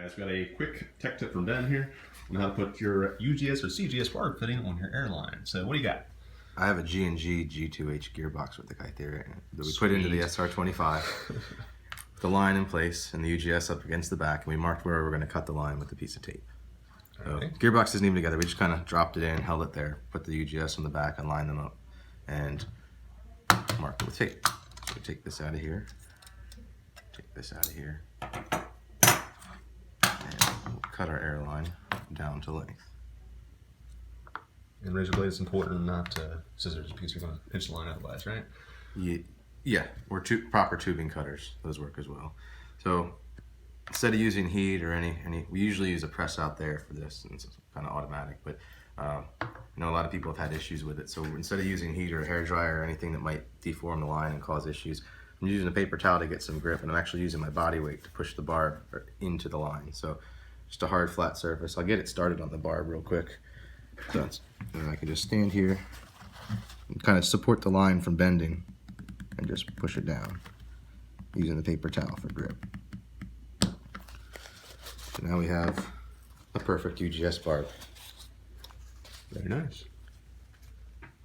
guys, got a quick tech tip from Ben here on how to put your UGS or CGS Barb fitting on your airline. So what do you got? I have a G&G G2H gearbox with the kite there that we put into the SR25 with the line in place and the UGS up against the back, and we marked where we're going to cut the line with a piece of tape. So Okay. gearbox isn't even together. We just kind of dropped it in, held it there, put the UGS on the back and lined them up and marked it with tape. So we take this out of here, take this out of here, and we'll cut our airline down to length. And razor blade is important, not scissors, because you're going to pinch the line otherwise, right? Yeah, or proper tubing cutters. Those work as well. So instead of using heat or any, we usually use a press out there for this, and it's kind of automatic. But I know a lot of people have had issues with it. So instead of using heat or a hair dryer or anything that might deform the line and cause issues, I'm using a paper towel to get some grip, and I'm actually using my body weight to push the barb into the line. So just a hard, flat surface. I'll get it started on the barb real quick. So I can just stand here and kind of support the line from bending and just push it down using the paper towel for grip. So now we have a perfect UGS barb. Very nice.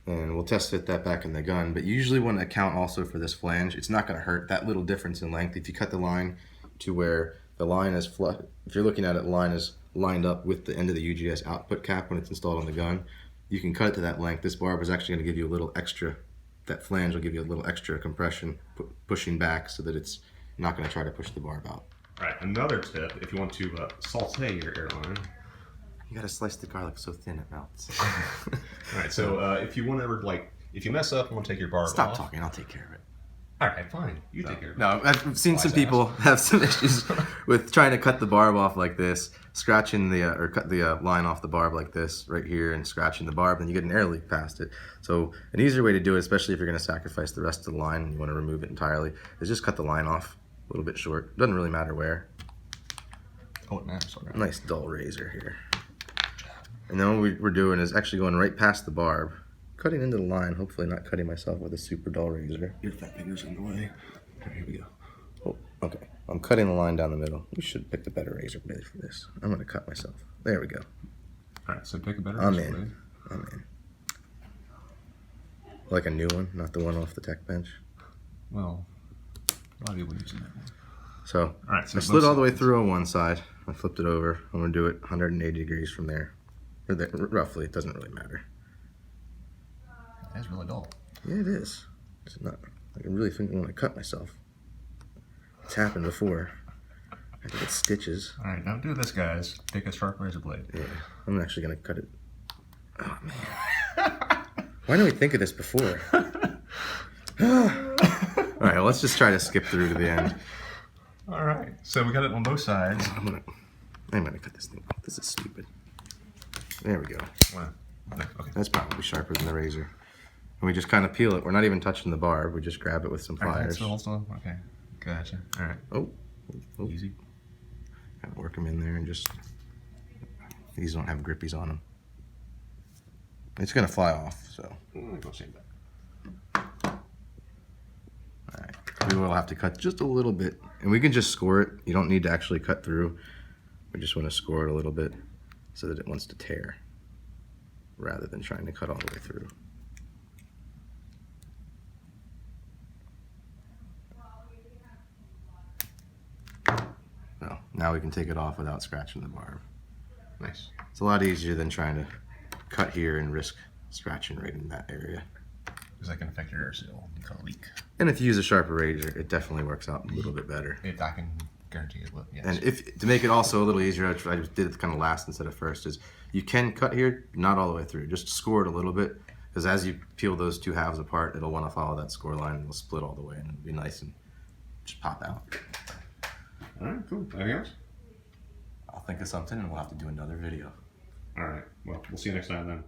And we'll test fit that back in the gun, but you usually want to account also for this flange. It's not going to hurt that little difference in length. If you cut the line to where the line is flat, if you're looking at it, the line is lined up with the end of the UGS output cap when it's installed on the gun, you can cut it to that length. This barb is actually going to give you a little extra, that flange will give you a little extra compression, pushing back so that it's not going to try to push the barb out. All right, another tip, if you want to saute your airline. You got to slice the garlic so thin it melts. All right, so if you want to ever, if you mess up and want to take your barb off. Stop talking, I'll take care of it. All right, fine. You take care of it. No, I've seen some people have some issues with trying to cut the barb off like this, scratching the or cut the line off the barb like this right here, and scratching the barb, and you get an air leak past it. So an easier way to do it, especially if you're going to sacrifice the rest of the line and you want to remove it entirely, is just cut the line off a little bit short. Doesn't really matter where. Oh, it matters. Right. Nice dull razor here. And then what we're doing is actually going right past the barb, cutting into the line, hopefully not cutting myself with a super dull razor. Your fat finger's in the way. Here we go. Oh, okay. I'm cutting the line down the middle. We should pick the better razor blade for this. I'm going to cut myself. There we go. All right, so pick a better I'm razor in. blade. I'm in. Like a new one, not the one off the tech bench. Well, a lot of people using that one. So, all right, so I slid all the way through on one side. I flipped it over. I'm going to do it 180 degrees from there. Or roughly, it doesn't really matter. That's really dull. Yeah, it is. It's not. I can really think I want to cut myself. It's happened before. I have to get stitches. All right, now do this, guys. Take a sharp razor blade. Yeah, I'm actually gonna cut it. Oh man, why didn't we think of this before? All right, well, let's just try to skip through to the end. All right, so we got it on both sides. I'm gonna cut this thing off. This is stupid. There we go. Wow. Okay. That's probably sharper than the razor. And we just kind of peel it. We're not even touching the barb. We just grab it with some pliers. All right, so okay. Gotcha. All right. Oh. Easy. Kind of work them in there and just. These don't have grippies on them. It's gonna fly off, so. I'm gonna save that. All right. We will have to cut just a little bit, and we can just score it. You don't need to actually cut through. We just want to score it a little bit so that it wants to tear, rather than trying to cut all the way through. Well, now we can take it off without scratching the barb. Nice. It's a lot easier than trying to cut here and risk scratching right in that area. Because that can affect your air seal. You can leak. And if you use a sharper razor, it definitely works out a little bit better. I can guarantee it will. Yes. And if to make it also a little easier, I just did it kind of last instead of first, is you can cut here, not all the way through. Just score it a little bit, because as you peel those two halves apart, it'll want to follow that score line, and it'll split all the way, and it'll be nice and just pop out. All right, cool. Anything else? I'll think of something, and we'll have to do another video. All right. Well, we'll see you next time then.